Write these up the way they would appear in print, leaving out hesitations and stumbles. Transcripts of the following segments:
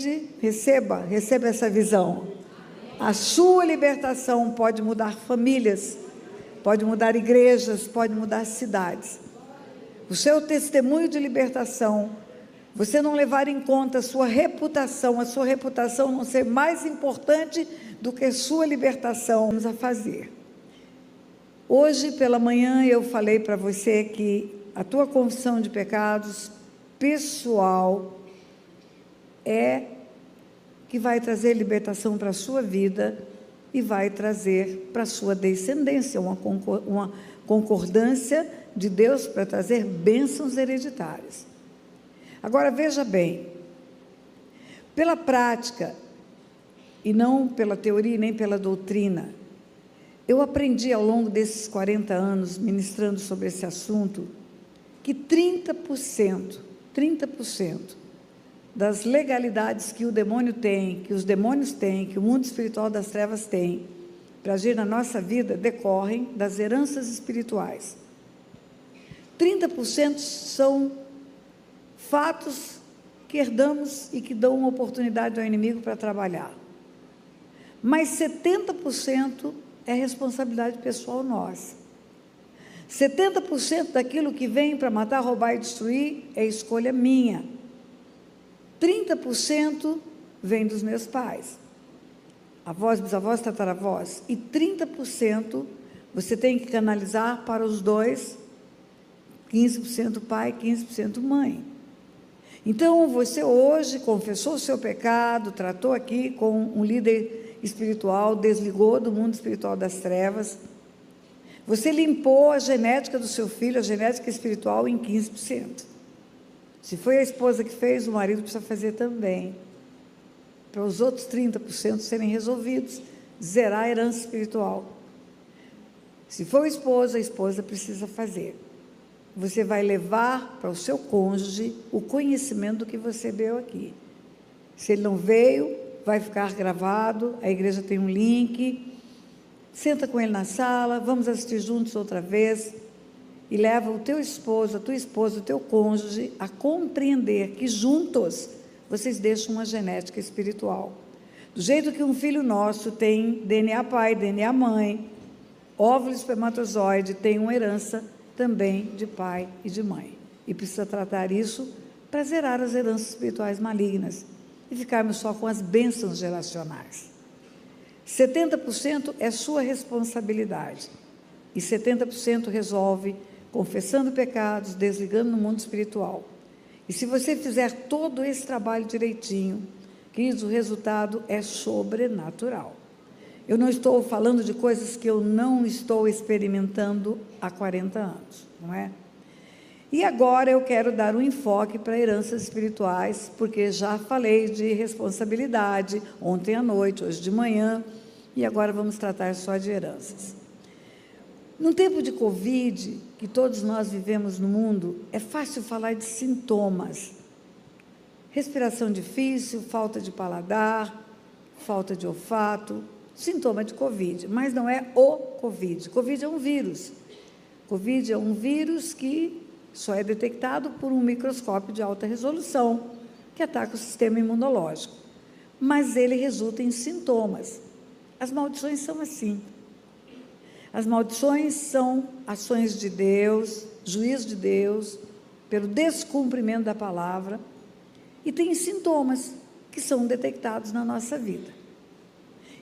entende? Receba essa visão. A sua libertação pode mudar famílias, pode mudar igrejas, pode mudar cidades. O seu testemunho de libertação, você não levar em conta a sua reputação não ser mais importante do que a sua libertação, vamos a fazer. Hoje pela manhã eu falei para você que a tua confissão de pecados pessoal é que vai trazer libertação para a sua vida e vai trazer para a sua descendência uma concordância de Deus para trazer bênçãos hereditárias. Agora veja bem, pela prática e não pela teoria nem pela doutrina, eu aprendi ao longo desses 40 anos ministrando sobre esse assunto que 30% das legalidades que o demônio tem, que os demônios têm, que o mundo espiritual das trevas tem, para agir na nossa vida, decorrem das heranças espirituais. 30% são fatos que herdamos e que dão uma oportunidade ao inimigo para trabalhar. Mas 70% é responsabilidade pessoal nossa. 70% daquilo que vem para matar, roubar e destruir é escolha minha. 30% vem dos meus pais, avós, bisavós, tataravós, e 30% você tem que canalizar para os dois, 15% pai, 15% mãe. Então, você hoje confessou o seu pecado, tratou aqui com um líder espiritual, desligou do mundo espiritual das trevas, você limpou a genética do seu filho, a genética espiritual, em 15%. Se foi a esposa que fez, o marido precisa fazer também, para os outros 30% serem resolvidos, zerar a herança espiritual. Se for a esposa precisa fazer. Você vai levar para o seu cônjuge o conhecimento do que você veio aqui. Se ele não veio, vai ficar gravado, a igreja tem um link, senta com ele na sala, vamos assistir juntos outra vez, e leva o teu esposo, a tua esposa, o teu cônjuge a compreender que juntos vocês deixam uma genética espiritual. Do jeito que um filho nosso tem DNA pai, DNA mãe, óvulo espermatozoide, tem uma herança também de pai e de mãe. E precisa tratar isso para zerar as heranças espirituais malignas e ficarmos só com as bênçãos geracionais. 70% é sua responsabilidade e 70% resolve confessando pecados, desligando no mundo espiritual. E se você fizer todo esse trabalho direitinho, queridos, o resultado é sobrenatural. Eu não estou falando de coisas que eu não estou experimentando há 40 anos, não é? E agora eu quero dar um enfoque para heranças espirituais, porque já falei de responsabilidade ontem à noite, hoje de manhã, e agora vamos tratar só de heranças. No tempo de Covid, que todos nós vivemos no mundo, é fácil falar de sintomas. Respiração difícil, falta de paladar, falta de olfato, sintoma de Covid, mas não é o Covid. Covid é um vírus. Covid é um vírus que só é detectado por um microscópio de alta resolução, que ataca o sistema imunológico. Mas ele resulta em sintomas. As maldições são assim. As maldições são ações de Deus, juízo de Deus, pelo descumprimento da palavra, e tem sintomas que são detectados na nossa vida.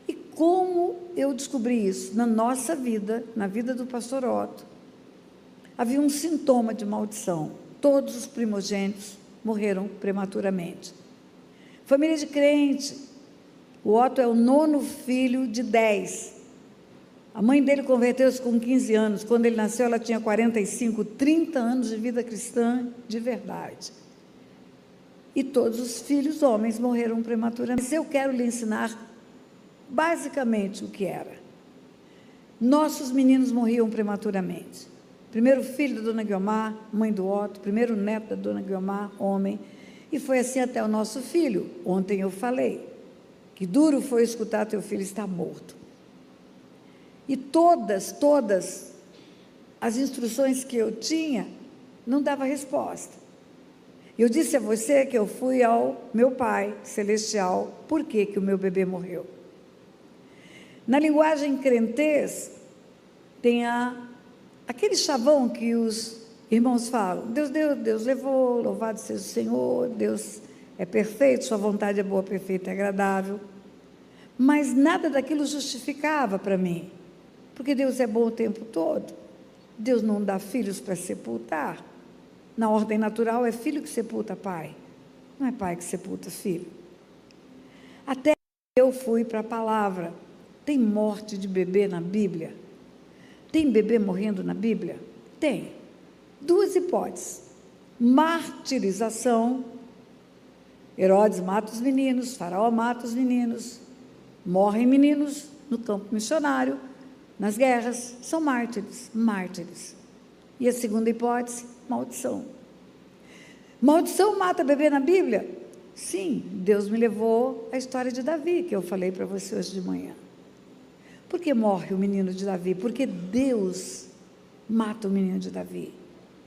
E como eu descobri isso? Na nossa vida, na vida do pastor Otto, havia um sintoma de maldição. Todos os primogênitos morreram prematuramente. Família de crente, o Otto é o 9º filho de 10. A mãe dele converteu-se com 15 anos. Quando ele nasceu, ela tinha 45, 30 anos de vida cristã de verdade. E todos os filhos homens morreram prematuramente. Mas eu quero lhe ensinar basicamente o que era. Nossos meninos morriam prematuramente. Primeiro filho da dona Guiomar, mãe do Otto, primeiro neto da dona Guiomar, homem, e foi assim até o nosso filho. Ontem eu falei que duro foi escutar teu filho estar morto. E todas as instruções que eu tinha, não dava resposta. Eu disse a você que eu fui ao meu Pai Celestial, por que que o meu bebê morreu? Na linguagem crentez, tem aquele chavão que os irmãos falam: Deus deu, Deus levou, louvado seja o Senhor, Deus é perfeito, sua vontade é boa, perfeita e agradável. Mas nada daquilo justificava para mim, porque Deus é bom o tempo todo. Deus não dá filhos para sepultar. Na ordem natural é filho que sepulta pai, não é pai que sepulta filho. Até eu fui para a palavra. Tem morte de bebê na Bíblia? Tem bebê morrendo na Bíblia? Tem. Duas hipóteses: martirização, Herodes mata os meninos, Faraó mata os meninos, morrem meninos no campo missionário, nas guerras, são mártires. E a segunda hipótese, maldição. Maldição mata bebê na Bíblia? Sim, Deus me levou à história de Davi, que eu falei para você hoje de manhã. Por que morre o menino de Davi? Porque Deus mata o menino de Davi,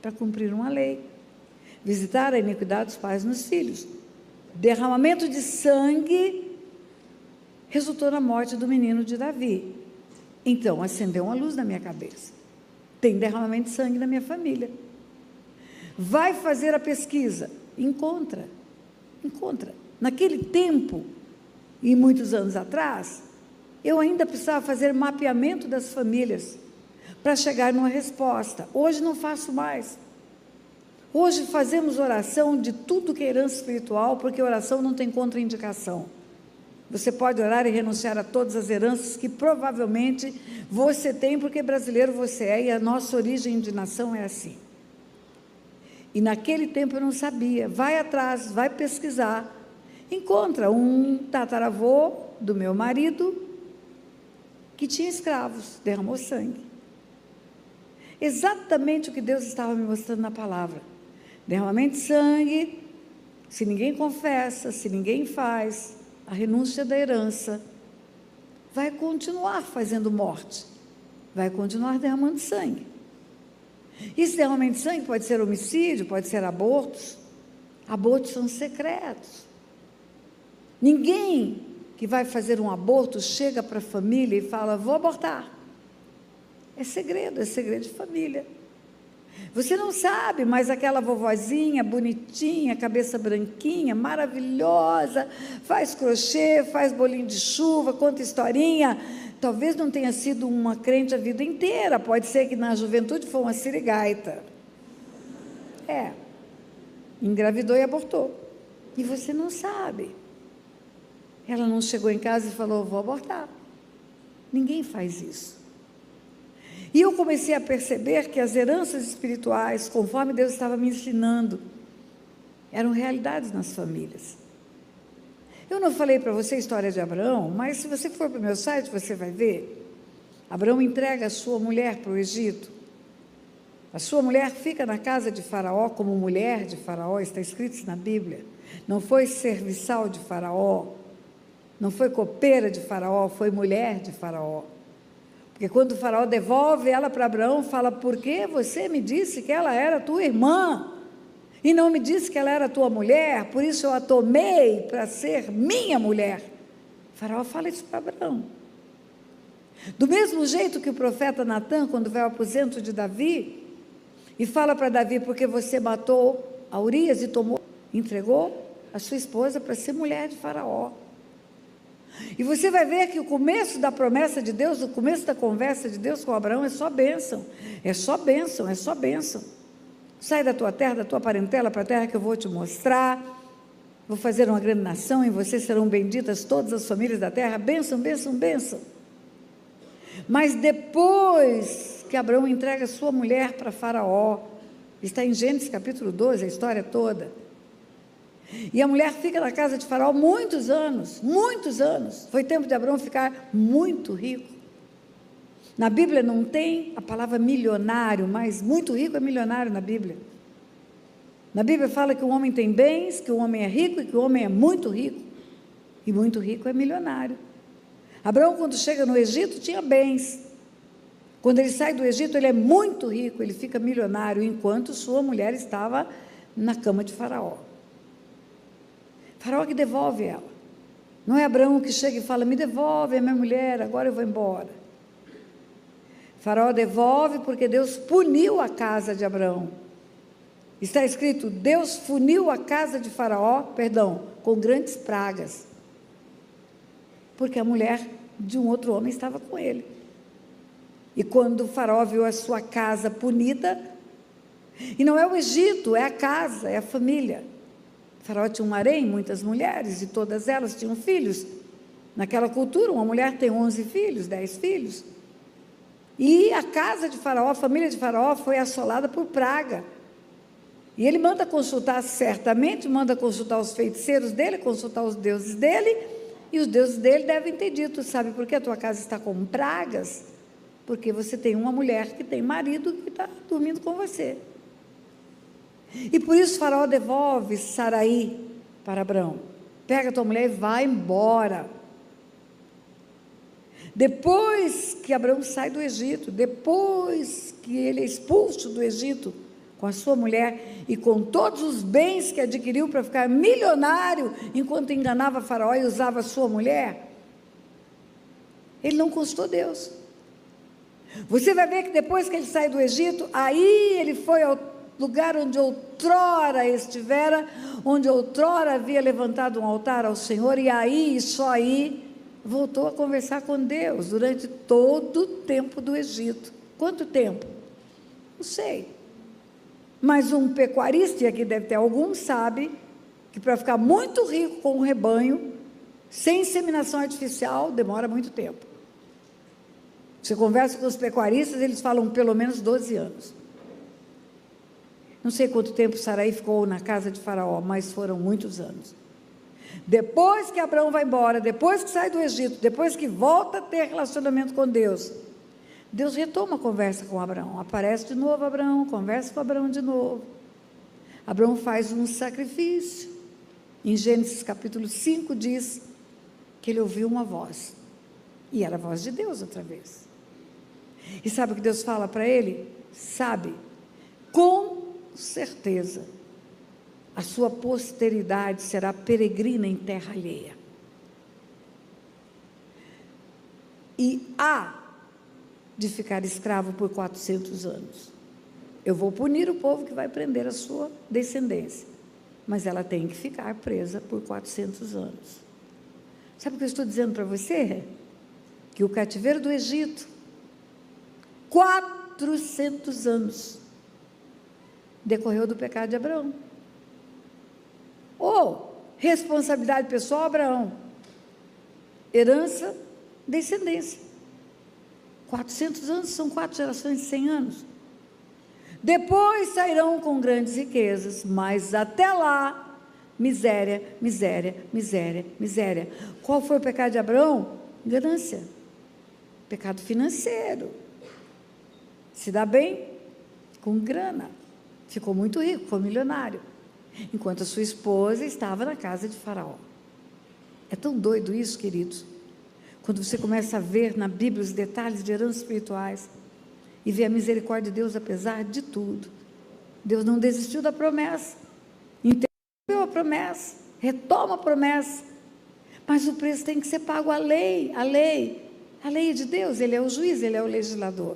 para cumprir uma lei, visitar a iniquidade dos pais nos filhos. Derramamento de sangue resultou na morte do menino de Davi. Então, acendeu uma luz na minha cabeça. Tem derramamento de sangue na minha família. Vai fazer a pesquisa. Encontra. Naquele tempo, e muitos anos atrás, eu ainda precisava fazer mapeamento das famílias para chegar numa resposta. Hoje não faço mais. Hoje fazemos oração de tudo que é herança espiritual, porque oração não tem contraindicação. Você pode orar e renunciar a todas as heranças que provavelmente você tem, porque brasileiro você é, e a nossa origem de nação é assim. E naquele tempo eu não sabia. Vai atrás, vai pesquisar. Encontra um tataravô do meu marido que tinha escravos, derramou sangue. Exatamente o que Deus estava me mostrando na palavra. Derramamento de sangue, se ninguém confessa, se ninguém faz, a renúncia da herança, vai continuar fazendo morte, vai continuar derramando sangue. Esse derramamento de sangue pode ser homicídio, pode ser abortos. Abortos são secretos. Ninguém que vai fazer um aborto chega para a família e fala: vou abortar. É segredo de família. Você não sabe, mas aquela vovozinha bonitinha, cabeça branquinha, maravilhosa, faz crochê, faz bolinho de chuva, conta historinha, talvez não tenha sido uma crente a vida inteira, pode ser que na juventude foi uma sirigaita. Engravidou e abortou. E você não sabe. Ela não chegou em casa e falou: vou abortar. Ninguém faz isso. E eu comecei a perceber que as heranças espirituais, conforme Deus estava me ensinando, eram realidades nas famílias. Eu não falei para você a história de Abraão, mas se você for para o meu site, você vai ver. Abraão entrega a sua mulher para o Egito. A sua mulher fica na casa de Faraó como mulher de Faraó, está escrito isso na Bíblia. Não foi serviçal de Faraó, não foi copeira de Faraó, foi mulher de Faraó. Porque quando o Faraó devolve ela para Abraão, fala: por que você me disse que ela era tua irmã e não me disse que ela era tua mulher? Por isso eu a tomei para ser minha mulher. O Faraó fala isso para Abraão. Do mesmo jeito que o profeta Natã, quando vai ao aposento de Davi e fala para Davi: porque você matou a Urias e entregou a sua esposa para ser mulher de Faraó. E você vai ver que o começo da promessa de Deus, o começo da conversa de Deus com Abraão é só bênção, é só bênção, é só bênção. Sai da tua terra, da tua parentela, para a terra que eu vou te mostrar, vou fazer uma grande nação, em você serão benditas todas as famílias da terra, bênção, bênção, bênção. Mas depois que Abraão entrega sua mulher para Faraó, está em Gênesis capítulo 12, a história toda, e a mulher fica na casa de Faraó muitos anos, foi tempo de Abraão ficar muito rico. Na Bíblia não tem a palavra milionário, mas muito rico é milionário na Bíblia. Na Bíblia fala que o homem tem bens, que o homem é rico e que o homem é muito rico, e muito rico é milionário. Abraão, quando chega no Egito, tinha bens. Quando ele sai do Egito, ele é muito rico, ele fica milionário, enquanto sua mulher estava na cama de Faraó. Faraó que devolve ela. Não é Abraão que chega e fala, me devolve a minha mulher, agora eu vou embora. Faraó devolve porque Deus puniu a casa de Abraão. Está escrito, Deus puniu a casa de Faraó, com grandes pragas. Porque a mulher de um outro homem estava com ele. E quando o Faraó viu a sua casa punida, e não é o Egito, é a casa, é a família. O Faraó tinha um harém, muitas mulheres, e todas elas tinham filhos. Naquela cultura, uma mulher tem 11 filhos, 10 filhos. E a casa de Faraó, a família de Faraó foi assolada por praga. E ele manda consultar, certamente, manda consultar os feiticeiros dele, consultar os deuses dele, e os deuses dele devem ter dito, sabe por que a tua casa está com pragas? Porque você tem uma mulher que tem marido que está dormindo com você. E por isso Faraó devolve Saraí para Abraão. Pega a tua mulher e vai embora. Depois que Abraão sai do Egito, depois que ele é expulso do Egito, com a sua mulher e com todos os bens que adquiriu para ficar milionário, enquanto enganava Faraó e usava a sua mulher, ele não consultou Deus. Você vai ver que depois que ele sai do Egito, aí ele foi ao lugar onde outrora estivera, onde outrora havia levantado um altar ao Senhor, e aí, e só aí, voltou a conversar com Deus, durante todo o tempo do Egito. Quanto tempo? Não sei. Mas um pecuarista, e aqui deve ter algum, sabe, que para ficar muito rico com um rebanho, sem inseminação artificial, demora muito tempo. Você conversa com os pecuaristas, eles falam pelo menos 12 anos. Não sei quanto tempo Saraí ficou na casa de Faraó, mas foram muitos anos. Depois que Abraão vai embora, depois que sai do Egito, depois que volta a ter relacionamento com Deus, Deus retoma a conversa com Abraão. Aparece de novo Abraão, conversa com Abraão de novo. Abraão faz um sacrifício. Em Gênesis capítulo 5 diz que ele ouviu uma voz. E era a voz de Deus outra vez. E sabe o que Deus fala para ele? Sabe, com certeza, a sua posteridade será peregrina em terra alheia. E há de ficar escravo por 400 anos. Eu vou punir o povo que vai prender a sua descendência, mas ela tem que ficar presa por 400 anos. Sabe o que eu estou dizendo para você? Que o cativeiro do Egito, 400 anos, decorreu do pecado de Abraão. Ou, responsabilidade pessoal, Abraão. Herança, descendência. 400 anos são 4 gerações de 100 anos. Depois sairão com grandes riquezas, mas até lá, miséria, miséria, miséria, miséria. Qual foi o pecado de Abraão? Ganância. Pecado financeiro. Se dá bem com grana. Ficou muito rico, foi milionário. Enquanto a sua esposa estava na casa de Faraó. É tão doido isso, queridos. Quando você começa a ver na Bíblia os detalhes de heranças espirituais e ver a misericórdia de Deus apesar de tudo. Deus não desistiu da promessa. Entendeu a promessa. Retoma a promessa. Mas o preço tem que ser pago. A lei é de Deus. Ele é o juiz, ele é o legislador.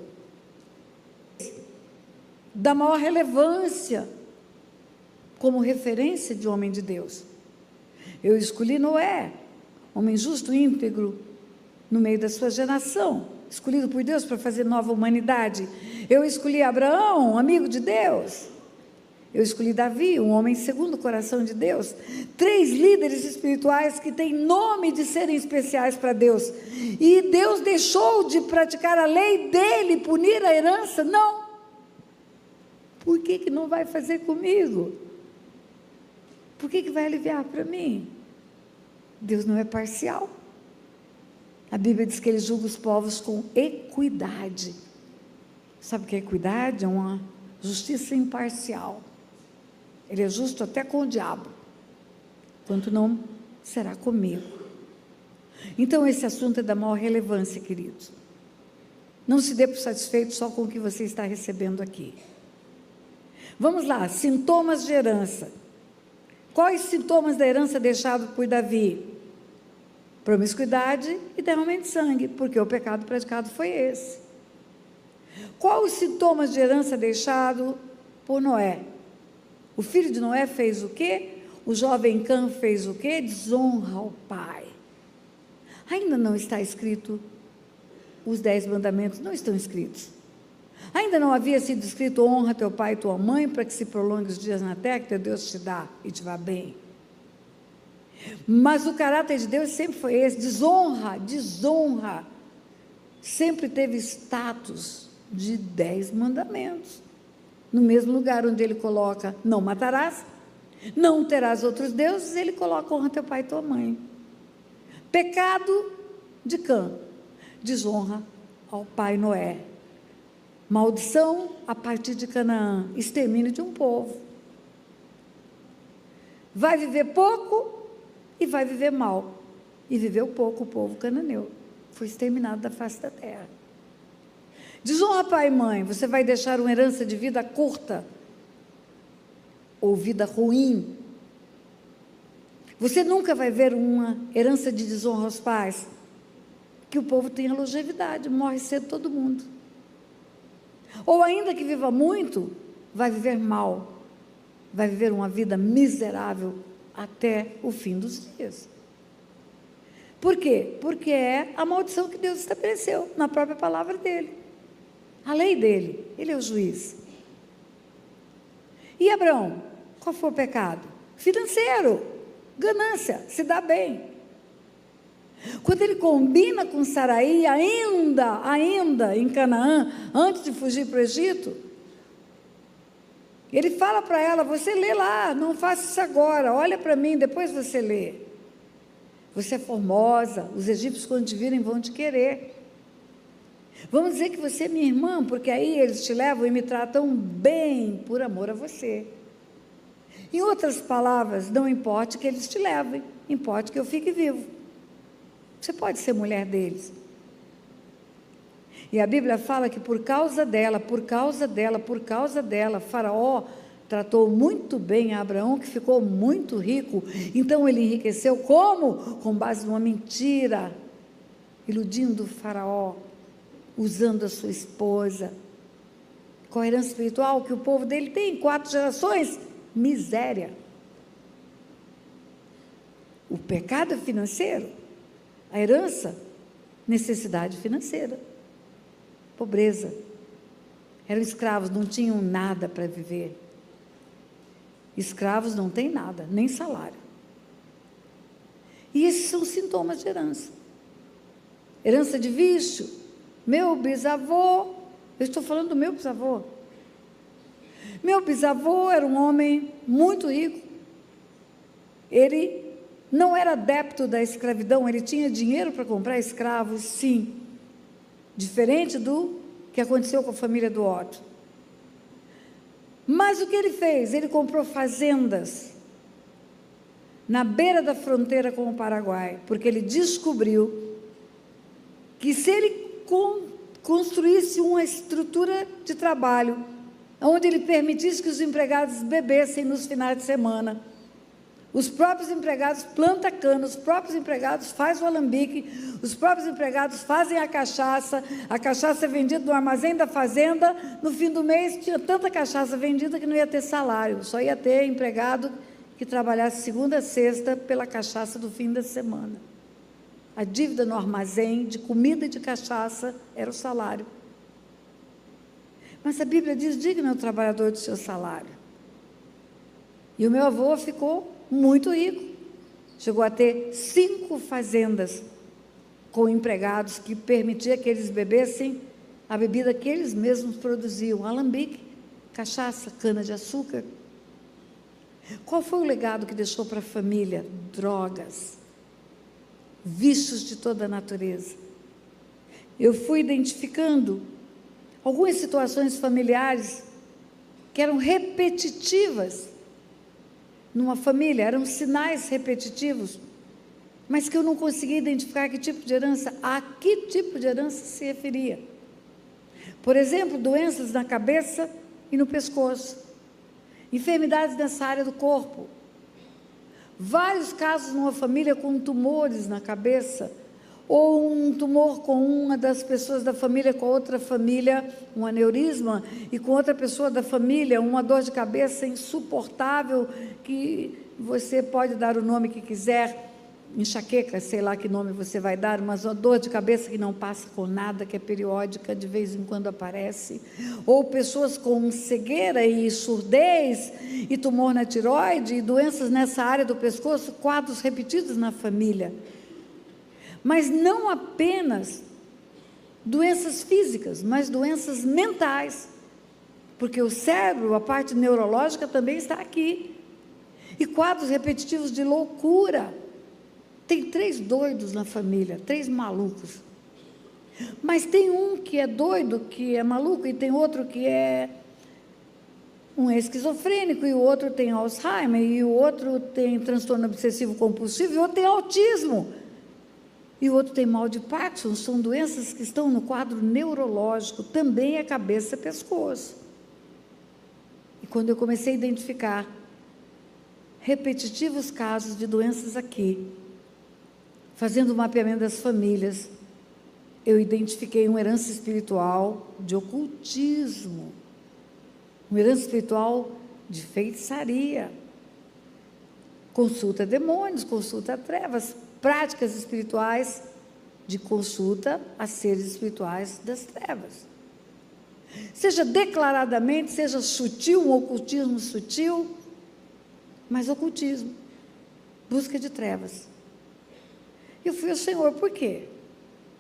Da maior relevância como referência de homem de Deus. Eu escolhi Noé, homem justo e íntegro, no meio da sua geração, escolhido por Deus para fazer nova humanidade. Eu escolhi Abraão, amigo de Deus. Eu escolhi Davi, um homem segundo o coração de Deus. 3 líderes espirituais que têm nome de serem especiais para Deus. E Deus deixou de praticar a lei dele, punir a herança? Não. Por que não vai fazer comigo? Por que vai aliviar para mim? Deus não é parcial. A Bíblia diz que ele julga os povos com equidade. Sabe o que é equidade? É uma justiça imparcial. Ele é justo até com o diabo, quanto não será comigo. Então esse assunto é da maior relevância, queridos. Não se dê por satisfeito só com o que você está recebendo aqui. Vamos lá, sintomas de herança. Quais sintomas da herança deixado por Davi? Promiscuidade e derramamento de sangue, porque o pecado praticado foi esse. Quais os sintomas de herança deixado por Noé? O filho de Noé fez o quê? O jovem Cã fez o quê? Desonra ao pai. Ainda não está escrito, os 10 mandamentos não estão escritos. Ainda não havia sido escrito: honra teu pai e tua mãe, para que se prolongue os dias na terra que teu Deus te dá e te vá bem. Mas o caráter de Deus sempre foi esse: desonra. Sempre teve status de 10 mandamentos. No mesmo lugar onde ele coloca: não matarás, não terás outros deuses, ele coloca: honra teu pai e tua mãe. Pecado de Cã, desonra ao pai Noé. Maldição a partir de Canaã, extermínio de um povo. Vai viver pouco e vai viver mal. E viveu pouco o povo cananeu. Foi exterminado da face da terra. Desonra pai e mãe, você vai deixar uma herança de vida curta ou vida ruim. Você nunca vai ver uma herança de desonra aos pais, que o povo tenha longevidade, morre cedo todo mundo. Ou ainda que viva muito, vai viver mal, vai viver uma vida miserável até o fim dos dias. Por quê? Porque é a maldição que Deus estabeleceu na própria palavra dele, a lei dele. Ele é o juiz. E Abraão, qual foi o pecado? Financeiro, ganância, se dá bem. Quando ele combina com Saraí, ainda em Canaã, antes de fugir para o Egito, ele fala para ela: você lê lá, não faça isso agora, olha para mim, depois você lê. Você é formosa, os egípcios quando te virem vão te querer. Vamos dizer que você é minha irmã, porque aí eles te levam e me tratam bem por amor a você. Em outras palavras, não importa que eles te levem, importa que eu fique vivo. Você pode ser mulher deles. E a Bíblia fala que por causa dela, Faraó tratou muito bem a Abraão, que ficou muito rico. Então ele enriqueceu como? Com base numa mentira, iludindo o Faraó, usando a sua esposa. Qual a herança espiritual que o povo dele tem? 4 gerações? Miséria. O pecado financeiro. A herança, necessidade financeira, pobreza. Eram escravos, não tinham nada para viver. Escravos não têm nada, nem salário. E esses são sintomas de herança. Herança de vício. Meu bisavô, eu estou falando do meu bisavô. Meu bisavô era um homem muito rico. Ele não era adepto da escravidão, ele tinha dinheiro para comprar escravos, sim. Diferente do que aconteceu com a família do Otto. Mas o que ele fez? Ele comprou fazendas na beira da fronteira com o Paraguai, porque ele descobriu que se ele construísse uma estrutura de trabalho, onde ele permitisse que os empregados bebessem nos finais de semana, os próprios empregados plantam cana, os próprios empregados fazem o alambique, os próprios empregados fazem a cachaça é vendida no armazém da fazenda. No fim do mês tinha tanta cachaça vendida que não ia ter salário, só ia ter empregado que trabalhasse segunda a sexta pela cachaça do fim da semana. A dívida no armazém de comida e de cachaça era o salário. Mas a Bíblia diz: digno é o trabalhador do seu salário. E o meu avô ficou muito rico, chegou a ter 5 fazendas com empregados que permitia que eles bebessem a bebida que eles mesmos produziam, alambique, cachaça, cana-de-açúcar. Qual foi o legado que deixou para a família? Drogas, vícios de toda a natureza. Eu fui identificando algumas situações familiares que eram repetitivas numa família, eram sinais repetitivos, mas que eu não conseguia identificar que tipo de herança, a que tipo de herança se referia. Por exemplo, doenças na cabeça e no pescoço. enfermidades nessa área do corpo. Vários casos numa família com tumores na cabeça, ou um tumor com uma das pessoas da família, com outra família, um aneurisma, e com outra pessoa da família, uma dor de cabeça insuportável, que você pode dar o nome que quiser, enxaqueca, sei lá que nome você vai dar, mas uma dor de cabeça que não passa com nada, que é periódica, de vez em quando aparece, ou pessoas com cegueira e surdez, e tumor na tireoide, e doenças nessa área do pescoço, quadros repetidos na família. Mas não apenas doenças físicas, mas doenças mentais, porque o cérebro, a parte neurológica também está aqui, e quadros repetitivos de loucura. Tem 3 doidos na família, 3 malucos. Mas tem um que é doido, que é maluco, e tem outro que é um esquizofrênico, e o outro tem Alzheimer, e o outro tem transtorno obsessivo compulsivo, e o outro tem autismo, e o outro tem mal de Parkinson. São doenças que estão no quadro neurológico, também é cabeça e pescoço. E quando eu comecei a identificar repetitivos casos de doenças aqui, fazendo o mapeamento das famílias, eu identifiquei uma herança espiritual de ocultismo, uma herança espiritual de feitiçaria, consulta a demônios, consulta a trevas, práticas espirituais de consulta a seres espirituais das trevas. Seja declaradamente, seja sutil, um ocultismo sutil, mas ocultismo, busca de trevas. Eu fui ao Senhor, por quê?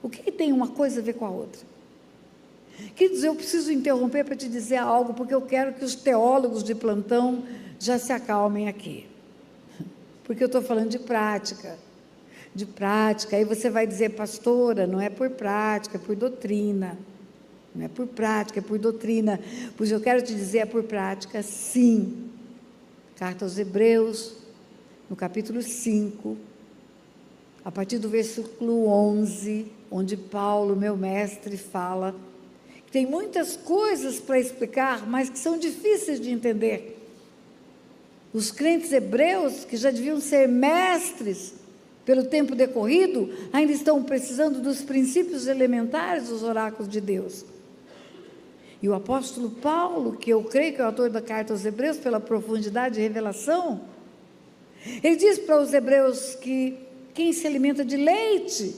O que tem uma coisa a ver com a outra? Queridos, eu preciso interromper para te dizer algo, porque eu quero que os teólogos de plantão já se acalmem aqui. Porque eu estou falando de prática. Aí você vai dizer, pastora, não é por prática, é por doutrina. Não é por prática, é por doutrina. Pois eu quero te dizer, é por prática, sim. Carta aos Hebreus, no capítulo 5, a partir do versículo 11, onde Paulo, meu mestre, fala que tem muitas coisas para explicar, mas que são difíceis de entender. Os crentes hebreus, que já deviam ser mestres pelo tempo decorrido, ainda estão precisando dos princípios elementares dos oráculos de Deus. E o apóstolo Paulo, que eu creio que é o autor da carta aos Hebreus, pela profundidade de revelação, ele diz para os hebreus que quem se alimenta de leite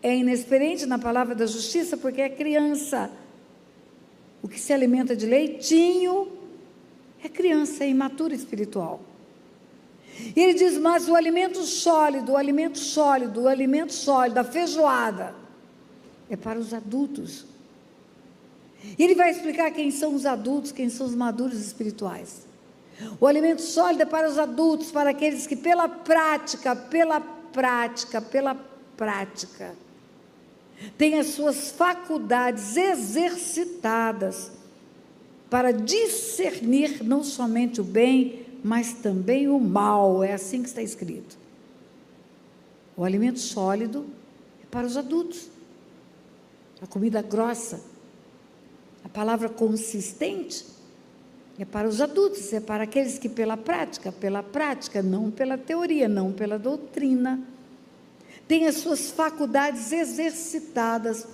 é inexperiente na palavra da justiça, porque é criança. O que se alimenta de leitinho é criança, é imaturo espiritual. E ele diz, mas o alimento sólido, a feijoada, é para os adultos. E ele vai explicar quem são os adultos, quem são os maduros espirituais. O alimento sólido é para os adultos, para aqueles que pela prática, têm as suas faculdades exercitadas para discernir não somente o bem, mas também o mal. É assim que está escrito. O alimento sólido é para os adultos. A comida grossa, a palavra consistente, é para os adultos, é para aqueles que pela prática, não pela teoria, não pela doutrina, têm as suas faculdades exercitadas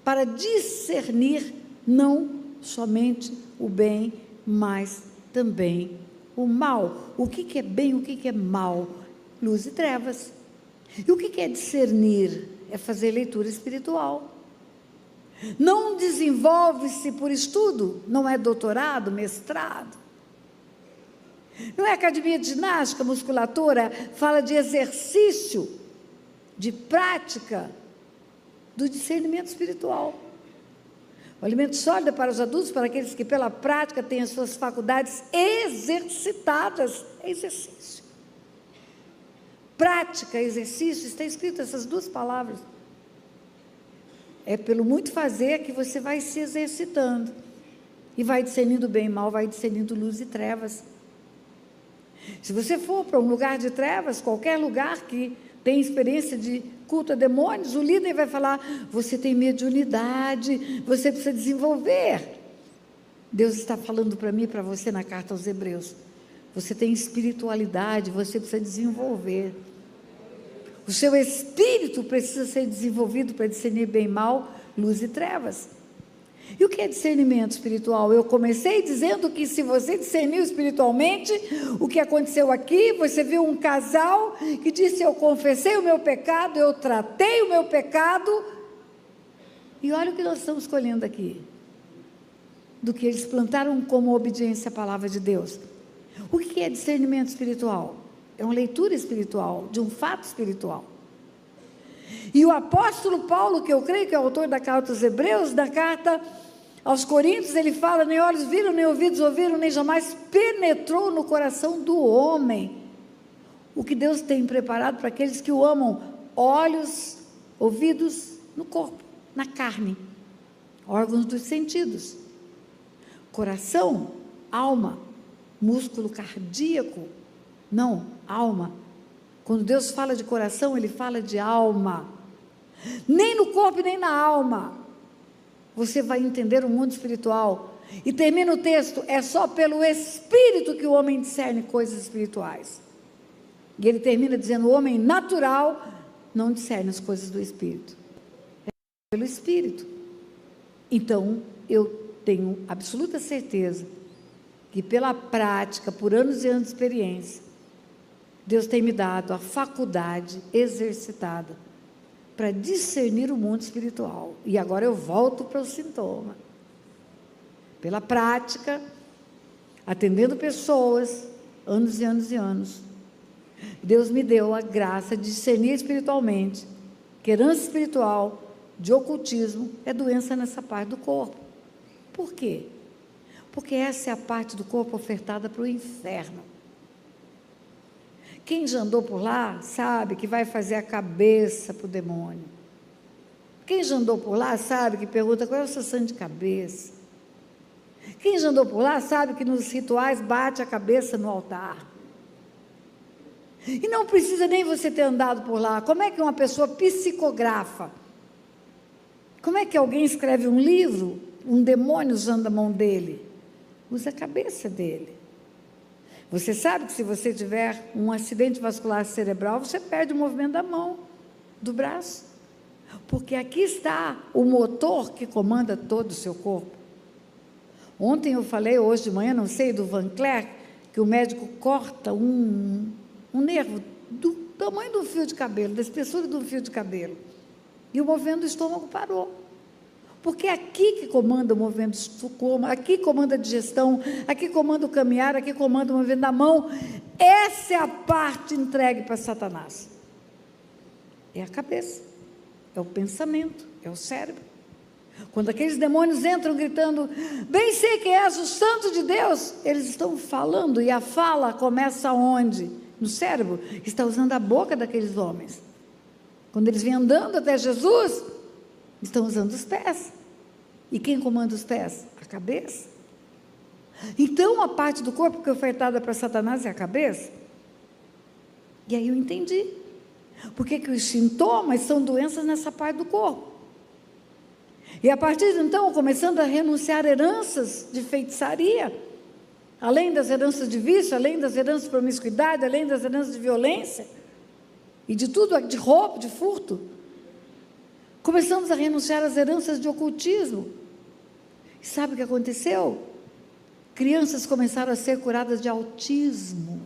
para discernir não somente o bem, mas também o mal. O que é bem, o que é mal? Luz e trevas. E o que é discernir? É fazer leitura espiritual. Não desenvolve-se por estudo, não é doutorado, mestrado. Não é academia de ginástica, musculatura, fala de exercício, de prática, do discernimento espiritual. O alimento sólido é para os adultos, para aqueles que pela prática têm as suas faculdades exercitadas. É exercício. Prática, exercício, está escrito essas 2 palavras. É pelo muito fazer que você vai se exercitando. E vai discernindo bem e mal, vai discernindo luz e trevas. Se você for para um lugar de trevas, qualquer lugar que tem experiência de culto a demônios, o líder vai falar, você tem mediunidade, você precisa desenvolver. Deus está falando para mim e para você na carta aos Hebreus. Você tem espiritualidade, você precisa desenvolver. O seu espírito precisa ser desenvolvido para discernir bem e mal, luz e trevas. E o que é discernimento espiritual? Eu comecei dizendo que se você discerniu espiritualmente, o que aconteceu aqui, você viu um casal que disse: eu confessei o meu pecado, eu tratei o meu pecado, e olha o que nós estamos escolhendo aqui, do que eles plantaram como obediência à palavra de Deus. O que é discernimento espiritual? É uma leitura espiritual, de um fato espiritual. E o apóstolo Paulo, que eu creio que é o autor da carta aos Hebreus, da carta aos Coríntios, ele fala: nem olhos viram, nem ouvidos ouviram, nem jamais penetrou no coração do homem o que Deus tem preparado para aqueles que o amam. Olhos, ouvidos no corpo, na carne, órgãos dos sentidos, coração, alma, músculo cardíaco, não, alma. Quando Deus fala de coração, Ele fala de alma. Nem no corpo, nem na alma você vai entender o mundo espiritual. E termina o texto: é só pelo Espírito que o homem discerne coisas espirituais. E ele termina dizendo: o homem natural não discerne as coisas do Espírito, é pelo Espírito. Então, eu tenho absoluta certeza que pela prática, por anos e anos de experiência, Deus tem me dado a faculdade exercitada para discernir o mundo espiritual. E agora eu volto para o sintoma. Pela prática, atendendo pessoas, anos e anos e anos, Deus me deu a graça de discernir espiritualmente que herança espiritual de ocultismo é doença nessa parte do corpo. Por quê? Porque essa é a parte do corpo ofertada para o inferno. Quem já andou por lá sabe que vai fazer a cabeça para o demônio. Quem já andou por lá sabe que pergunta: qual é o seu santo de cabeça? Quem já andou por lá sabe que nos rituais bate a cabeça no altar. E não precisa nem você ter andado por lá. Como é que uma pessoa psicografa? Como é que alguém escreve um livro, um demônio usando a mão dele? Usa a cabeça dele. Você sabe que se você tiver um acidente vascular cerebral, você perde o movimento da mão, do braço. Porque aqui está o motor que comanda todo o seu corpo. Ontem eu falei, hoje de manhã, não sei, do Van Clerc, que o médico corta um nervo do tamanho de um fio de cabelo, da espessura de um fio de cabelo. E o movimento do estômago parou. Porque é aqui que comanda o movimento do estômago, aqui comanda a digestão, aqui comanda o caminhar, aqui comanda o movimento da mão. Essa é a parte entregue para Satanás. É a cabeça, é o pensamento, é o cérebro. Quando aqueles demônios entram gritando: bem sei que és o santo de Deus, eles estão falando, e a fala começa onde? No cérebro. Está usando a boca daqueles homens. Quando eles vêm andando até Jesus, estão usando os pés. E quem comanda os pés? A cabeça. Então, a parte do corpo que é ofertada para Satanás é a cabeça. E aí eu entendi. Por que os sintomas são doenças nessa parte do corpo? E a partir de então, começando a renunciar heranças de feitiçaria, além das heranças de vício, além das heranças de promiscuidade, além das heranças de violência, e de tudo, de roubo, de furto. Começamos a renunciar às heranças de ocultismo. E sabe o que aconteceu? Crianças começaram a ser curadas de autismo.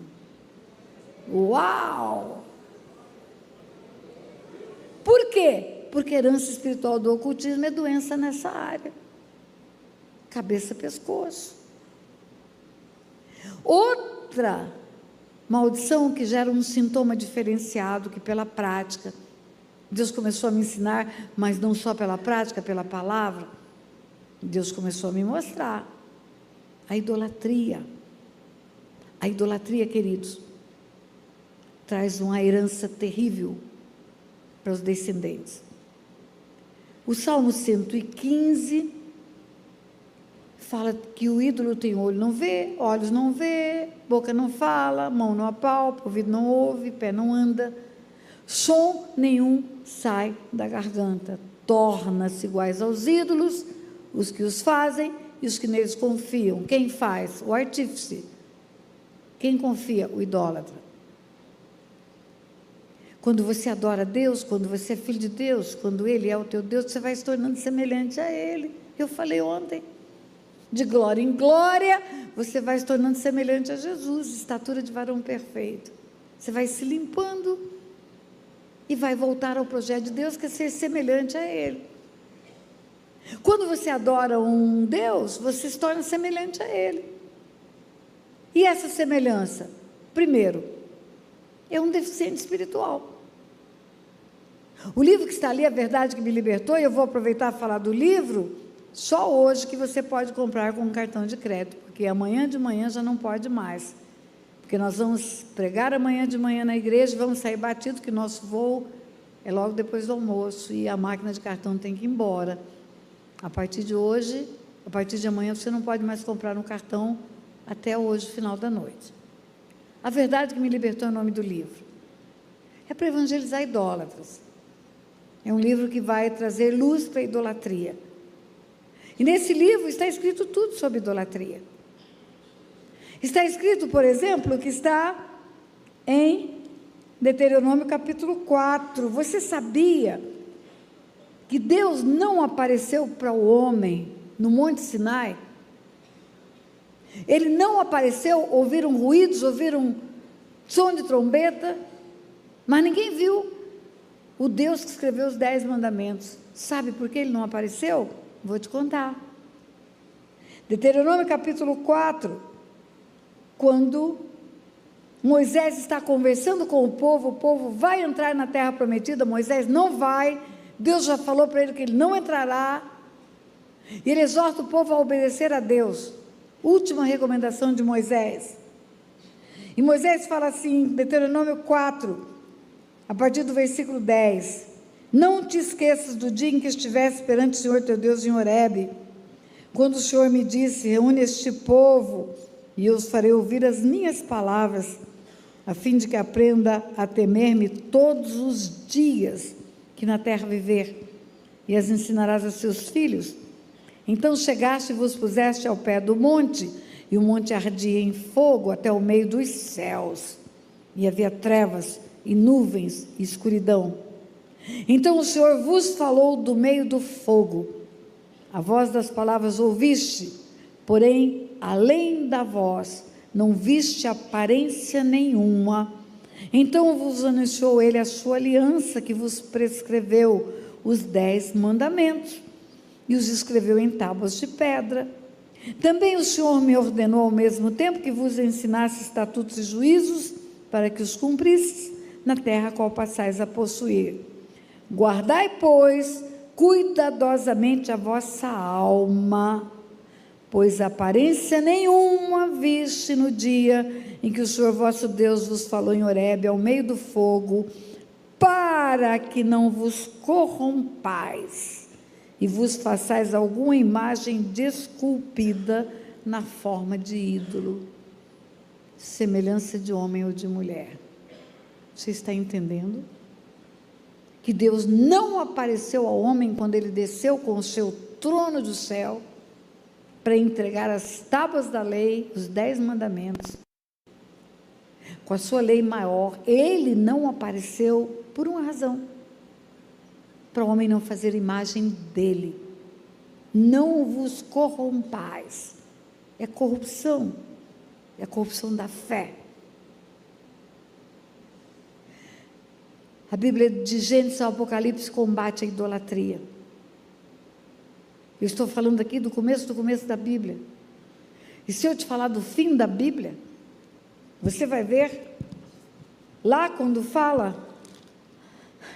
Uau! Por quê? Porque a herança espiritual do ocultismo é doença nessa área. Cabeça, pescoço. Outra maldição que gera um sintoma diferenciado, que pela prática, Deus começou a me ensinar, mas não só pela prática, pela palavra, Deus começou a me mostrar a idolatria. A idolatria, queridos, traz uma herança terrível para os descendentes. O Salmo 115 fala que o ídolo tem olho não vê, olhos não vê, boca não fala, mão não apalpa, ouvido não ouve, pé não anda, som nenhum sai da garganta, torna-se iguais aos ídolos, os que os fazem, e os que neles confiam. Quem faz? O artífice. Quem confia? O idólatra. Quando você adora a Deus, quando você é filho de Deus, quando Ele é o teu Deus, você vai se tornando semelhante a Ele. Eu falei ontem. De glória em glória, você vai se tornando semelhante a Jesus, estatura de varão perfeito. Você vai se limpando e vai voltar ao projeto de Deus, que é ser semelhante a Ele. Quando você adora um Deus, você se torna semelhante a Ele. E essa semelhança, primeiro, é um deficiente espiritual. O livro que está ali, A Verdade que Me Libertou, e eu vou aproveitar para falar do livro, só hoje que você pode comprar com um cartão de crédito, porque amanhã de manhã já não pode mais. Porque nós vamos pregar amanhã de manhã na igreja, vamos sair batido, que nosso voo é logo depois do almoço, e a máquina de cartão tem que ir embora. A partir de hoje, a partir de amanhã, você não pode mais comprar um cartão até hoje, final da noite. A Verdade que Me Libertou é o nome do livro. É para evangelizar idólatras. É um livro que vai trazer luz para a idolatria. E nesse livro está escrito tudo sobre idolatria. Está escrito, por exemplo, que está em Deuteronômio capítulo 4. Você sabia que Deus não apareceu para o homem no Monte Sinai? Ele não apareceu, ouviram ruídos, ouviram som de trombeta, mas ninguém viu o Deus que escreveu os 10 mandamentos. Sabe por que ele não apareceu? Vou te contar. Deuteronômio capítulo 4, quando Moisés está conversando com o povo vai entrar na terra prometida, Moisés não vai, Deus já falou para ele que ele não entrará, e ele exorta o povo a obedecer a Deus. Última recomendação de Moisés. E Moisés fala assim, Deuteronômio 4, a partir do versículo 10, não te esqueças do dia em que estivesse perante o Senhor teu Deus em Horebe, quando o Senhor me disse, reúne este povo, e eu os farei ouvir as minhas palavras, a fim de que aprenda a temer-me todos os dias que na terra viver, e as ensinarás a seus filhos. Então chegaste e vos puseste ao pé do monte, e o monte ardia em fogo até o meio dos céus, e havia trevas, e nuvens, e escuridão. Então o Senhor vos falou do meio do fogo, a voz das palavras ouviste, porém, além da voz, não viste aparência nenhuma. Então vos anunciou ele a sua aliança, que vos prescreveu os 10 mandamentos, e os escreveu em tábuas de pedra. Também o Senhor me ordenou ao mesmo tempo que vos ensinasse estatutos e juízos, para que os cumprisseis na terra a qual passais a possuir. Guardai, pois, cuidadosamente a vossa alma, pois aparência nenhuma viste no dia em que o Senhor vosso Deus vos falou em Horebe, ao meio do fogo, para que não vos corrompais e vos façais alguma imagem desculpida na forma de ídolo, semelhança de homem ou de mulher. Você está entendendo? Que Deus não apareceu ao homem quando ele desceu com o seu trono do céu para entregar as tábuas da lei, os 10 mandamentos, com a sua lei maior. Ele não apareceu por uma razão, para o homem não fazer imagem dele. Não vos corrompais. É corrupção da fé. A Bíblia de Gênesis ao Apocalipse combate a idolatria. Eu estou falando aqui do começo da Bíblia. E se eu te falar do fim da Bíblia, você vai ver lá quando fala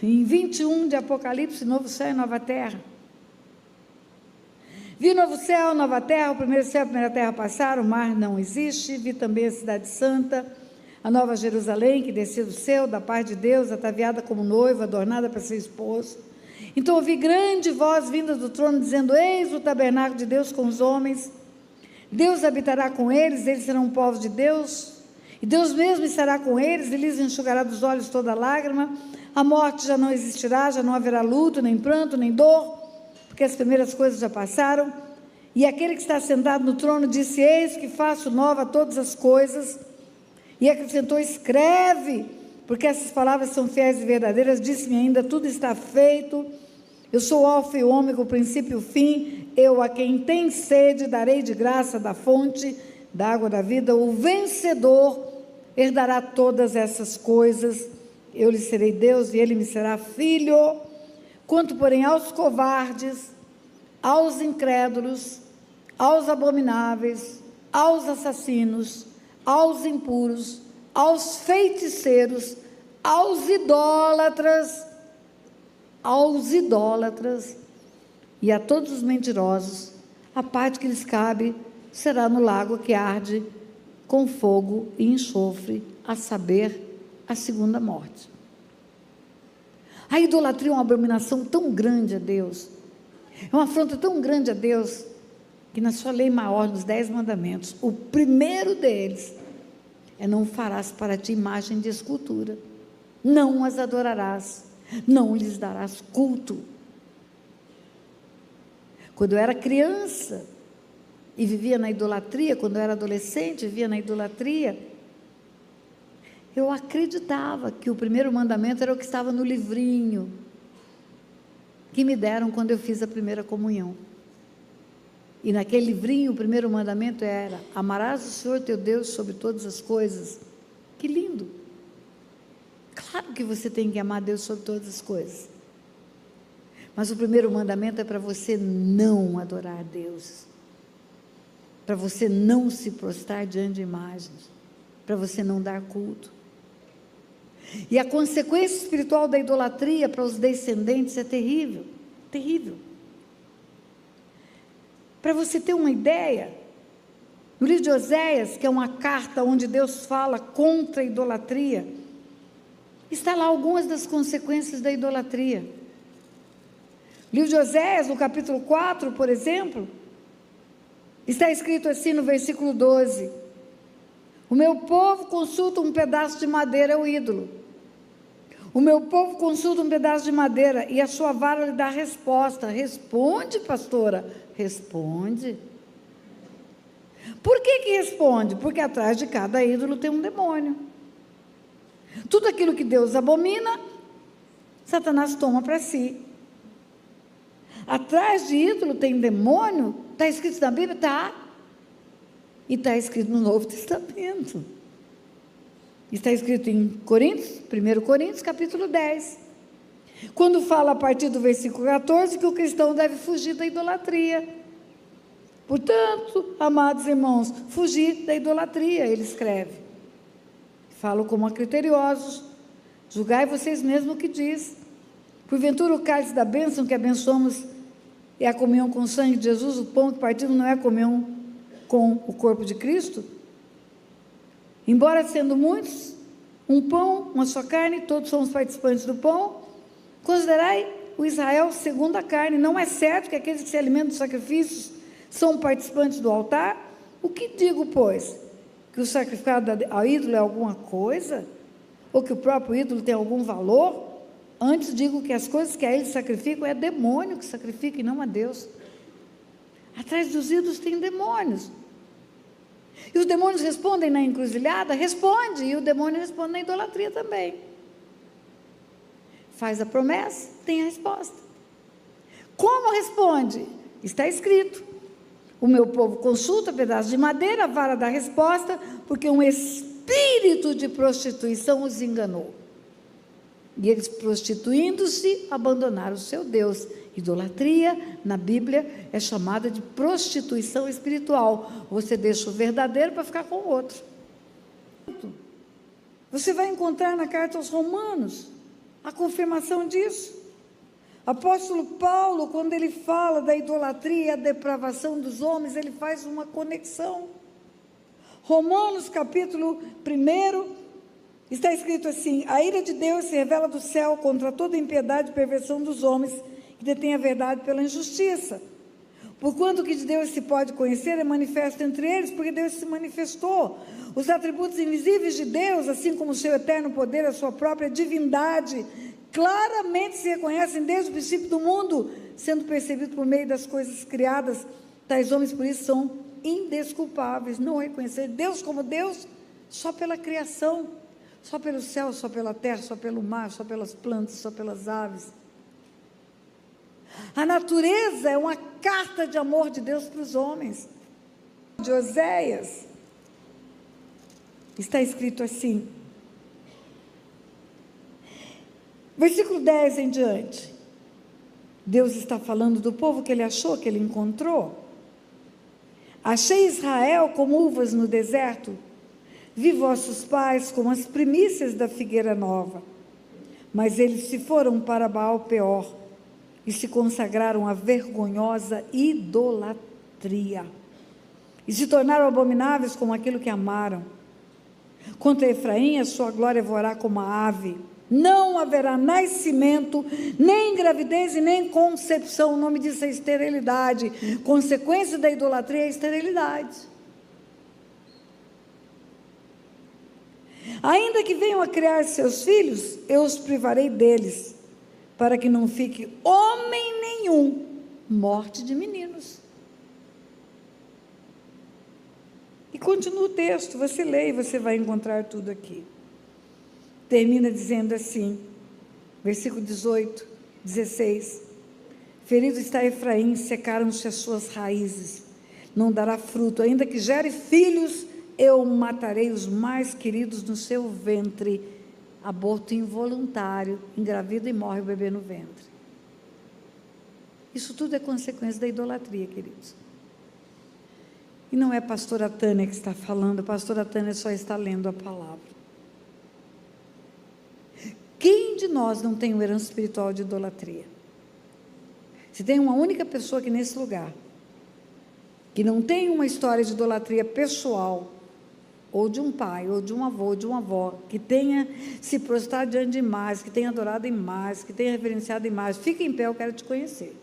em 21 de Apocalipse, novo céu e nova terra. Vi novo céu, nova terra, o primeiro céu e a primeira terra passaram, o mar não existe. Vi também a cidade santa, a nova Jerusalém, que descia do céu, da parte de Deus, ataviada como noiva, adornada para ser esposa. Então ouvi grande voz vinda do trono, dizendo, eis o tabernáculo de Deus com os homens, Deus habitará com eles, eles serão povos de Deus, e Deus mesmo estará com eles, e lhes enxugará dos olhos toda lágrima, a morte já não existirá, já não haverá luto, nem pranto, nem dor, porque as primeiras coisas já passaram, E aquele que está sentado no trono disse: eis que faço nova todas as coisas. E acrescentou: escreve, porque essas palavras são fiéis e verdadeiras. Disse-me ainda: tudo está feito. Eu sou o alfa e o ômega, o princípio e o fim. Eu, a quem tem sede, darei de graça da fonte da água da vida. O vencedor herdará todas essas coisas. Eu lhe serei Deus e ele me será filho. Quanto, porém, aos covardes, aos incrédulos, aos abomináveis, aos assassinos, aos impuros, aos feiticeiros, aos idólatras e a todos os mentirosos, a parte que lhes cabe será no lago que arde com fogo e enxofre, a saber, a segunda morte. A idolatria é uma abominação tão grande a Deus, é uma afronta tão grande a Deus, que na sua lei maior, nos 10 mandamentos, o primeiro deles é: não farás para ti imagem de escultura, não as adorarás, não lhes darás culto. Quando eu era criança e vivia na idolatria, quando eu era adolescente, vivia na idolatria, eu acreditava que o primeiro mandamento era o que estava no livrinho que me deram quando eu fiz a primeira comunhão. E naquele livrinho, o primeiro mandamento era: amarás o Senhor teu Deus sobre todas as coisas. Que lindo! Claro que você tem que amar Deus sobre todas as coisas. Mas o primeiro mandamento é para você não adorar Deus, para você não se prostrar diante de imagens, para você não dar culto. E a consequência espiritual da idolatria para os descendentes é terrível, terrível. Para você ter uma ideia, no livro de Oséias, que é uma carta onde Deus fala contra a idolatria, está lá algumas das consequências da idolatria. No livro de Oséias, no capítulo 4, por exemplo, está escrito assim no versículo 12: o meu povo consulta um pedaço de madeira, é o ídolo. O meu povo consulta um pedaço de madeira e a sua vara lhe dá resposta. Responde, pastora. Responde. Por que responde? Porque atrás de cada ídolo tem um demônio. Tudo aquilo que Deus abomina, Satanás toma para si. Atrás de ídolo tem demônio? Está escrito na Bíblia? Está. E está escrito no Novo Testamento. Está escrito em Coríntios, 1 Coríntios, capítulo 10. Quando fala a partir do versículo 14 que o cristão deve fugir da idolatria. Portanto, amados irmãos, fugir da idolatria, ele escreve. Falo como a criteriosos, julgai vocês mesmos o que diz. Porventura o cálice da bênção que abençoamos é a comunhão com o sangue de Jesus, o pão que partimos não é a comunhão com o corpo de Cristo? Embora sendo muitos, um pão, uma só carne, todos somos participantes do pão, considerai o Israel segundo a carne. Não é certo que aqueles que se alimentam dos sacrifícios são participantes do altar? O que digo, pois? Que o sacrificado ao ídolo é alguma coisa? Ou que o próprio ídolo tem algum valor? Antes digo que as coisas que a eles sacrificam é demônio que sacrifica e não a Deus. Atrás dos ídolos tem demônios. E os demônios respondem na encruzilhada? Responde. E o demônio responde na idolatria também. Faz a promessa, tem a resposta. Como responde? Está escrito: o meu povo consulta pedaço de madeira, a vara dá resposta, porque um espírito de prostituição os enganou. E eles, prostituindo-se, abandonaram o seu Deus. Idolatria, na Bíblia, é chamada de prostituição espiritual. Você deixa o verdadeiro para ficar com o outro. Você vai encontrar na carta aos Romanos a confirmação disso. Apóstolo Paulo, quando ele fala da idolatria e a depravação dos homens, ele faz uma conexão. Romanos capítulo 1, está escrito assim: a ira de Deus se revela do céu contra toda impiedade e perversão dos homens, que detém a verdade pela injustiça. Porquanto o que de Deus se pode conhecer é manifesto entre eles, porque Deus se manifestou. Os atributos invisíveis de Deus, assim como o seu eterno poder, a sua própria divindade, claramente se reconhecem desde o princípio do mundo, sendo percebido por meio das coisas criadas, Tais homens, por isso, são indesculpáveis, não reconhecer Deus como Deus só pela criação, só pelo céu, só pela terra, só pelo mar, só pelas plantas, só pelas aves. A natureza é uma carta de amor de Deus para os homens. De Oséias, está escrito assim, versículo 10 em diante, Deus está falando do povo que ele achou, que ele encontrou. Achei Israel como uvas no deserto, vi vossos pais como as primícias da figueira nova, mas eles se foram para Baal Peor e se consagraram à vergonhosa idolatria, e se tornaram abomináveis como aquilo que amaram. Contra Efraim, a sua glória voará como a ave, não haverá nascimento, nem gravidez e nem concepção. O nome disso é esterilidade. Consequência da idolatria é a esterilidade. Ainda que venham a criar seus filhos, eu os privarei deles, para que não fique homem nenhum, morte de meninos. E continua o texto, você lê e você vai encontrar tudo aqui. Termina dizendo assim, versículo 18, 16, ferido está Efraim, secaram-se as suas raízes, não dará fruto, ainda que gere filhos, eu matarei os mais queridos no seu ventre. Aborto involuntário, engravida e morre o bebê no ventre. Isso tudo é consequência da idolatria, queridos. E não é a pastora Tânia que está falando, a pastora Tânia só está lendo a palavra. Quem de nós não tem uma herança espiritual de idolatria? Se tem uma única pessoa aqui nesse lugar, que não tem uma história de idolatria pessoal, ou de um pai, ou de um avô, ou de uma avó, que tenha se prostrado diante de imagens, que tenha adorado imagens, que tenha reverenciado imagens, fica em pé, eu quero te conhecer.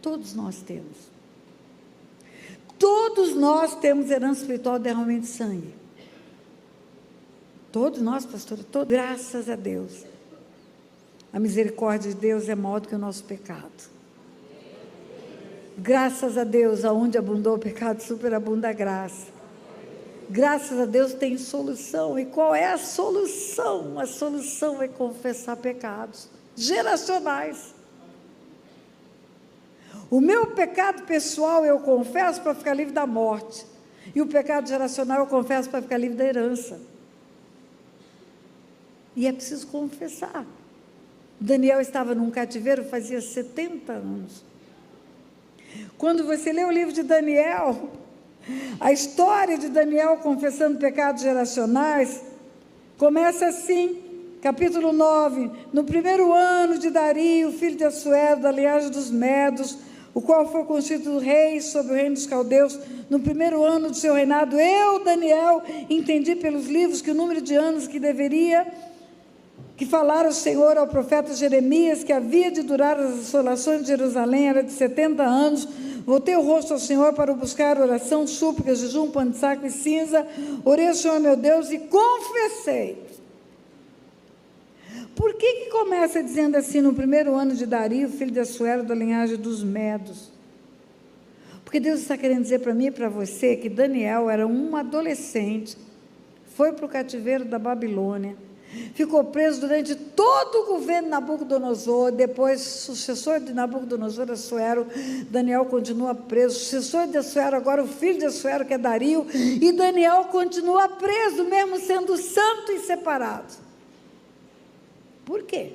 Todos nós temos. Todos nós temos herança espiritual de derramamento de sangue. Todos nós, pastora, todos. Graças a Deus. A misericórdia de Deus é maior do que o nosso pecado. Graças a Deus, aonde abundou o pecado, superabunda a graça. Graças a Deus tem solução. E qual é a solução? A solução é confessar pecados geracionais. O meu pecado pessoal eu confesso para ficar livre da morte. E o pecado geracional eu confesso para ficar livre da herança. E é preciso confessar. Daniel estava num cativeiro fazia 70 anos. Quando você lê o livro de Daniel, a história de Daniel confessando pecados geracionais, começa assim, capítulo 9, no primeiro ano de Dario, filho de Assuero, da linhagem dos Medos, o qual foi constituído rei sobre o reino dos caldeus, no primeiro ano do seu reinado, eu, Daniel, entendi pelos livros que o número de anos que falara o Senhor ao profeta Jeremias, que havia de durar as assolações de Jerusalém, era de 70 anos, voltei o rosto ao Senhor para buscar oração, súplica, jejum, pão de saco e cinza, orei ao Senhor meu Deus e confessei. Por que começa dizendo assim, no primeiro ano de Dario, filho de Assuero, da linhagem dos Medos? Porque Deus está querendo dizer para mim e para você que Daniel era um adolescente, foi para o cativeiro da Babilônia, ficou preso durante todo o governo de Nabucodonosor, depois sucessor de Nabucodonosor, Assuero, Daniel continua preso, sucessor de Assuero, agora o filho de Assuero, que é Dario, e Daniel continua preso, mesmo sendo santo e separado. Por quê?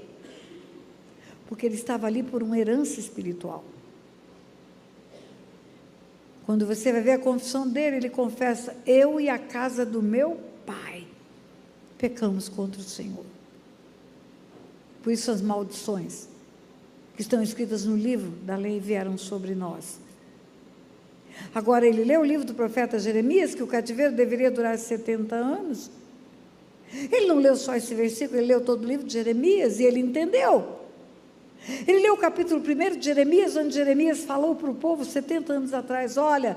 Porque ele estava ali por uma herança espiritual. Quando você vai ver a confissão dele, ele confessa, eu e a casa do meu pai pecamos contra o Senhor. Por isso as maldições que estão escritas no livro da lei vieram sobre nós. Agora ele leu o livro do profeta Jeremias, que o cativeiro deveria durar 70 anos. Ele não leu só esse versículo, ele leu todo o livro de Jeremias e ele entendeu. Ele leu o capítulo 1 de Jeremias, onde Jeremias falou para o povo 70 anos atrás, olha,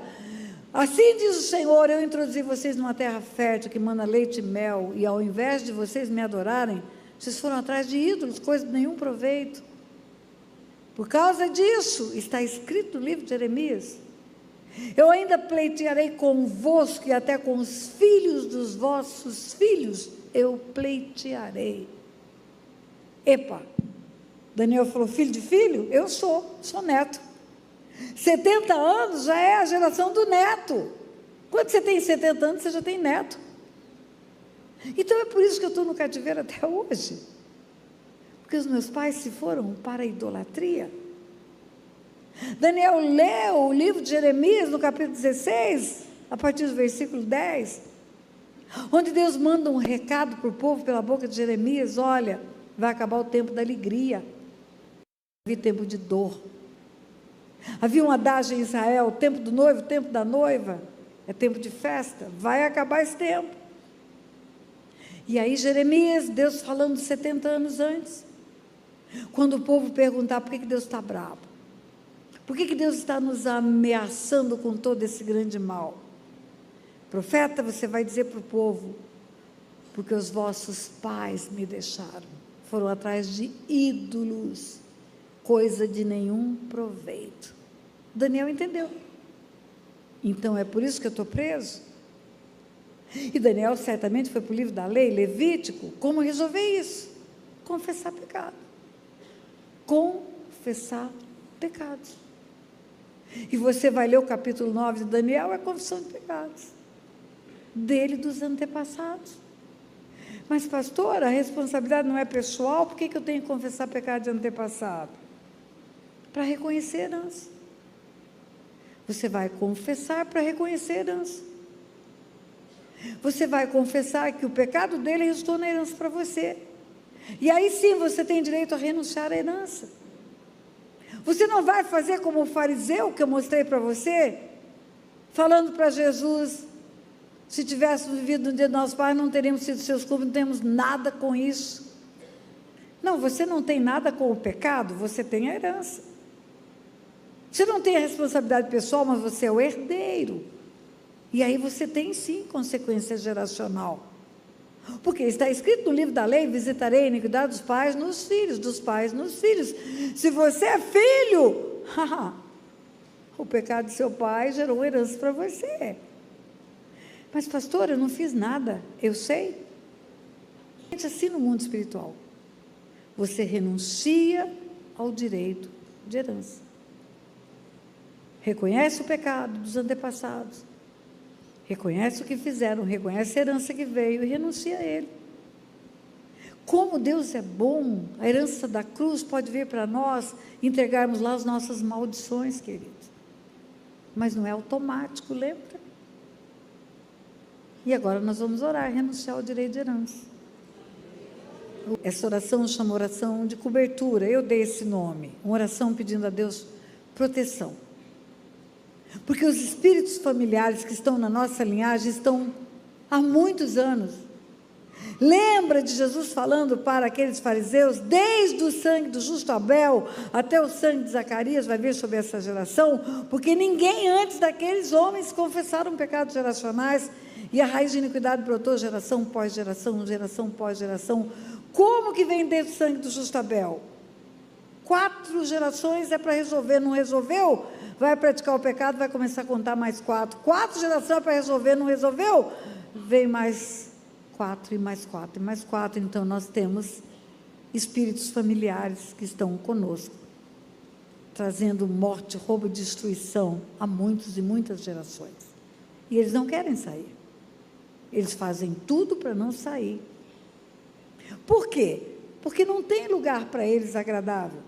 assim diz o Senhor, eu introduzi vocês numa terra fértil que mana leite e mel, e ao invés de vocês me adorarem, vocês foram atrás de ídolos, coisa de nenhum proveito. Por causa disso, está escrito no livro de Jeremias: eu ainda pleitearei convosco e até com os filhos dos vossos filhos eu pleitearei. Epa, Daniel falou, filho de filho? Eu sou neto. 70 anos já é a geração do neto. Quando você tem 70 anos, você já tem neto. Então é por isso que eu estou no cativeiro até hoje. Porque os meus pais se foram para a idolatria. Daniel leu o livro de Jeremias, no capítulo 16, a partir do versículo 10, onde Deus manda um recado para o povo pela boca de Jeremias: olha, vai acabar o tempo da alegria, havia tempo de dor. Havia um adágio em Israel: o tempo do noivo, o tempo da noiva, é tempo de festa, vai acabar esse tempo. E aí Jeremias, Deus falando 70 anos antes, quando o povo perguntar por que Deus está bravo, por que Deus está nos ameaçando com todo esse grande mal? Profeta, você vai dizer para o povo: porque os vossos pais me deixaram, foram atrás de ídolos, coisa de nenhum proveito. Daniel entendeu. Então é por isso que eu estou preso. E Daniel certamente foi para o livro da lei, Levítico, como resolver isso? Confessar pecado. Confessar pecados. E você vai ler o capítulo 9 de Daniel, é a confissão de pecados dele e dos antepassados. Mas pastor, a responsabilidade não é pessoal, por que eu tenho que confessar pecado de antepassado? Para reconhecer a herança. Você vai confessar para reconhecer a herança. Você vai confessar que o pecado dele resultou na herança para você. E aí sim você tem direito a renunciar à herança. Você não vai fazer como o fariseu que eu mostrei para você, falando para Jesus: se tivéssemos vivido no dia do nosso Pai, não teríamos sido seus culpas, não temos nada com isso. Não, você não tem nada com o pecado, você tem a herança. Você não tem a responsabilidade pessoal, mas você é o herdeiro. E aí você tem sim consequência geracional. Porque está escrito no livro da lei: visitarei a iniquidade dos pais nos filhos, dos pais nos filhos. Se você é filho, o pecado de seu pai gerou uma herança para você. Mas pastor, eu não fiz nada. Eu sei. Assim no mundo espiritual, você renuncia ao direito de herança. Reconhece o pecado dos antepassados, reconhece o que fizeram, reconhece a herança que veio e renuncia a ele. Como Deus é bom, a herança da cruz pode vir para nós, entregarmos lá as nossas maldições, queridos. Mas não é automático, lembra? E agora nós vamos orar, renunciar ao direito de herança. Essa oração chama oração de cobertura, eu dei esse nome, uma oração pedindo a Deus proteção. Porque os espíritos familiares que estão na nossa linhagem estão há muitos anos. Lembra de Jesus falando para aqueles fariseus: desde o sangue do justo Abel até o sangue de Zacarias vai vir sobre essa geração, porque ninguém antes daqueles homens confessaram pecados geracionais, e a raiz de iniquidade brotou geração pós geração, geração pós geração. Como que vem desde o sangue do justo Abel? 4 gerações é para resolver, não resolveu? Vai praticar o pecado, vai começar a contar mais 4. 4 gerações é para resolver, não resolveu? Vem mais 4 e mais 4 e mais 4. Então nós temos espíritos familiares que estão conosco, trazendo morte, roubo e destruição a muitos e muitas gerações. E eles não querem sair. Eles fazem tudo para não sair. Por quê? Porque não tem lugar para eles agradável.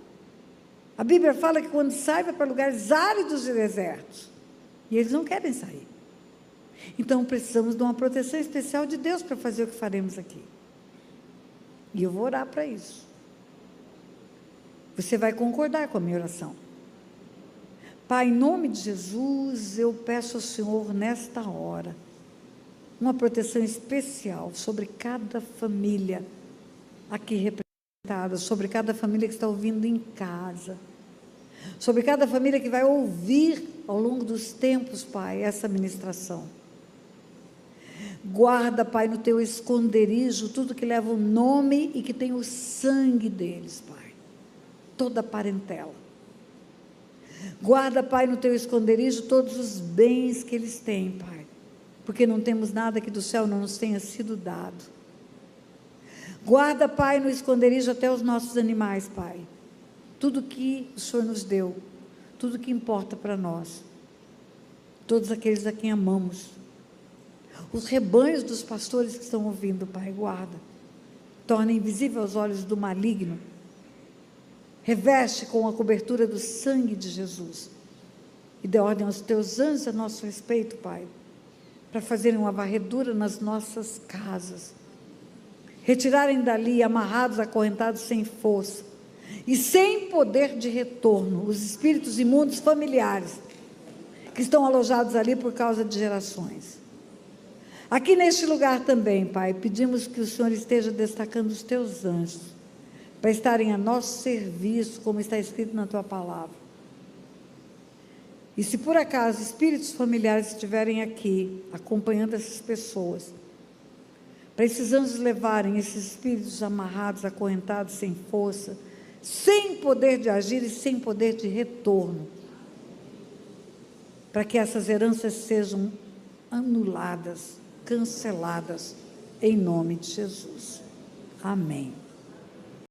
A Bíblia fala que quando sai, vai para lugares áridos e desertos. E eles não querem sair. Então precisamos de uma proteção especial de Deus para fazer o que faremos aqui. E eu vou orar para isso. Você vai concordar com a minha oração. Pai, em nome de Jesus, eu peço ao Senhor nesta hora uma proteção especial sobre cada família aqui representada, sobre cada família que está ouvindo em casa, sobre cada família que vai ouvir ao longo dos tempos, Pai, essa ministração. Guarda, Pai, no teu esconderijo tudo que leva o nome e que tem o sangue deles, Pai, toda a parentela. Guarda, Pai, no teu esconderijo todos os bens que eles têm, Pai, porque não temos nada que do céu não nos tenha sido dado. Guarda, Pai, no esconderijo até os nossos animais, Pai, tudo que o Senhor nos deu, tudo que importa para nós, todos aqueles a quem amamos, os rebanhos dos pastores que estão ouvindo, Pai, guarda, torna invisível aos olhos do maligno, reveste com a cobertura do sangue de Jesus, e dê ordem aos teus anjos a nosso respeito, Pai, para fazerem uma varredura nas nossas casas, retirarem dali, amarrados, acorrentados, sem força, e sem poder de retorno, os espíritos imundos familiares, que estão alojados ali por causa de gerações. Aqui neste lugar também, Pai, pedimos que o Senhor esteja destacando os teus anjos, para estarem a nosso serviço, como está escrito na tua palavra. E se por acaso espíritos familiares estiverem aqui, acompanhando essas pessoas, para esses anjos levarem esses espíritos amarrados, acorrentados, sem força, sem poder de agir e sem poder de retorno, para que essas heranças sejam anuladas, canceladas, em nome de Jesus. Amém.